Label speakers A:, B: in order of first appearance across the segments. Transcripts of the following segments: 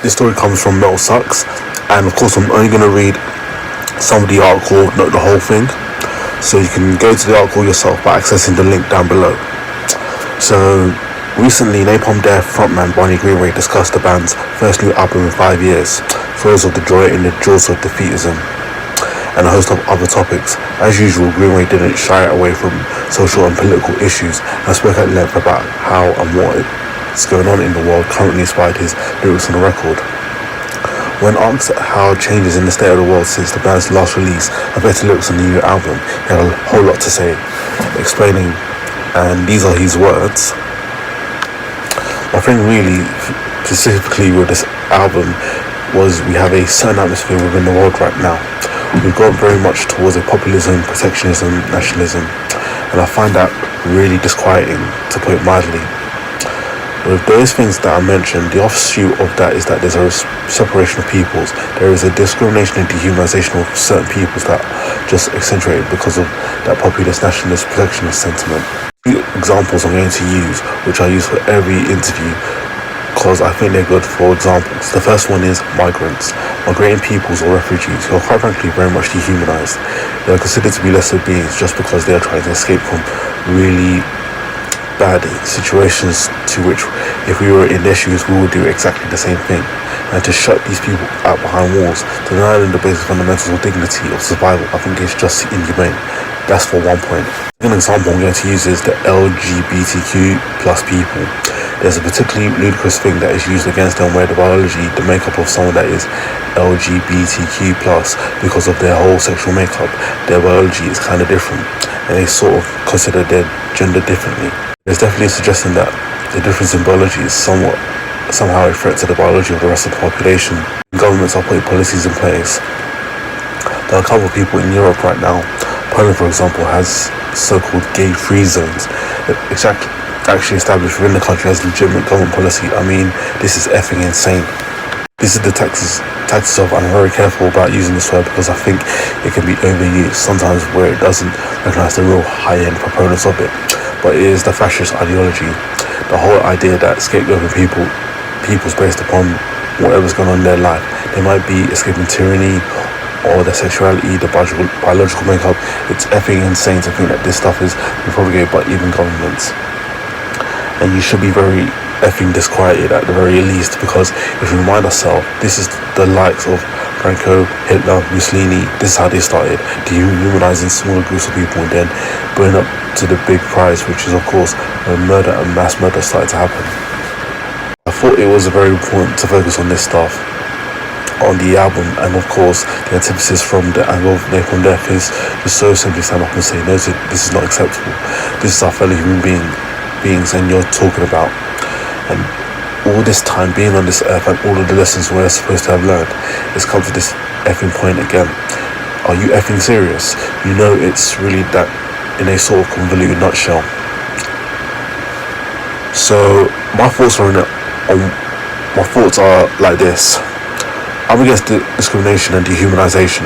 A: This story comes from Metal Sucks, and of course I'm only going to read some of the article, not the whole thing. So you can go to the article yourself by accessing the link down below. So recently, NAPALM frontman Barney Greenway discussed the band's first new album in 5 years, throes of the joy in the jaws of defeatism, and a host of other topics. As usual, Greenway didn't shy away from social and political issues and spoke at length about how and what is going on in the world currently inspired his lyrics on the record. When asked how changes in the state of the world since the band's last release affected lyrics on the new album, he had a whole lot to say, explaining, and these are his words. My thing really, specifically with this album, was we have a certain atmosphere within the world right now. We've gone very much towards a populism, protectionism, nationalism, and I find that really disquieting, to put it mildly. With those things that I mentioned, the offshoot of that is that there's a separation of peoples. There is a discrimination and dehumanization of certain peoples that just accentuated because of that populist, nationalist, protectionist sentiment. Two examples I'm going to use, which I use for every interview, because I think they're good for examples. The first one is migrants. Migrating peoples or refugees who are quite frankly very much dehumanized. They are considered to be lesser beings just because they are trying to escape from really bad situations to which, if we were in their shoes, we would do exactly the same thing. And to shut these people out behind walls, to deny them the basic fundamentals of dignity, of survival, I think it's just inhumane. That's for one point. An example I'm going to use is the LGBTQ plus people. There's a particularly ludicrous thing that is used against them where the biology, the makeup of someone that is LGBTQ plus, because of their whole sexual makeup, their biology is kind of different, and they sort of consider their gender differently. There's definitely a suggestion that the difference in biology is somehow a threat to the biology of the rest of the population. Governments are putting policies in place. There are a couple of people in Europe right now. Poland, for example, has so-called gay-free zones actually established within the country as legitimate government policy. I mean, this is effing insane. This is the taxes of, I'm very careful about using this word because I think it can be overused sometimes where it doesn't recognize the real high-end proponents of it. But it is the fascist ideology, the whole idea that scapegoating people's based upon whatever's going on in their life. They might be escaping tyranny or their sexuality, the biological makeup. It's effing insane to think that this stuff is propagated by even governments. And you should be very effing disquieted at the very least, because if we remind ourselves, this is the likes of Franco, Hitler, Mussolini. This is how they started, dehumanizing smaller groups of people and then bringing up to the big prize, which is of course when murder and mass murder started to happen. I thought it was very important to focus on this stuff on the album, and of course the antithesis from the angle of Napalm Death is just so simply stand up and say, no, this is not acceptable. This is our fellow human beings and you're talking about. And all this time being on this earth and all of the lessons we're supposed to have learned, it's come to this effing point again. Are you effing serious? You know it's really that in a sort of convoluted nutshell. So my thoughts are like this. I'm against discrimination and dehumanization.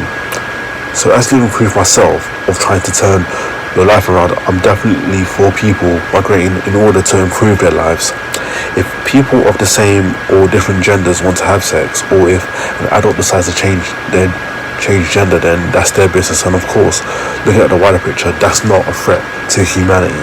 A: So as living proof myself of trying to turn your life around, I'm definitely for people migrating in order to improve their lives. If people of the same or different genders want to have sex, or if an adult decides to change gender, then that's their business. And of course, looking at the wider picture, that's not a threat to humanity.